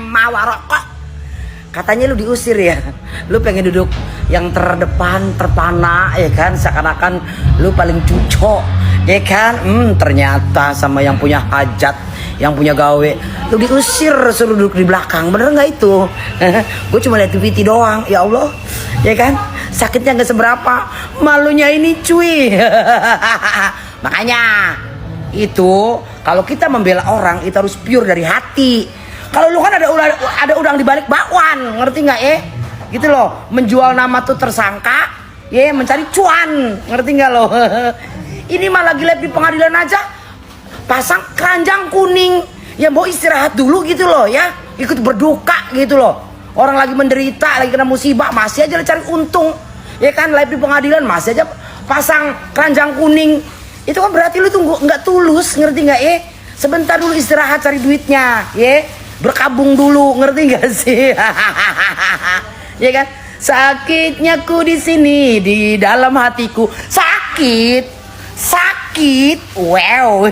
mawa rokok. Katanya lu diusir ya, lu pengen duduk yang terdepan, terpana, ya kan, seakan-akan lu paling cucok, ya kan. Ternyata sama yang punya hajat, yang punya gawe, lu diusir, suruh duduk di belakang. Bener nggak itu? Gue cuma lihat TV doang, ya Allah, ya kan. Sakitnya nggak seberapa, malunya ini cuy. Makanya itu kalau kita membela orang itu harus pure dari hati. Kalau lu kan ada udang di balik bakwan, ngerti nggak gitu loh. Menjual nama tuh tersangka, mencari cuan, ngerti nggak lo? Ini mah lagi live di pengadilan aja, pasang keranjang kuning, ya mau istirahat dulu gitu loh ya, ikut berduka gitu loh. Orang lagi menderita, lagi kena musibah, masih aja cari untung, ya kan. Live di pengadilan masih aja pasang keranjang kuning, itu kan berarti lu tuh nggak tulus, ngerti nggak Sebentar dulu istirahat cari duitnya, berkabung dulu, ngerti gak sih? Ya kan? Sakitnya ku di sini di dalam hatiku, sakit, wow.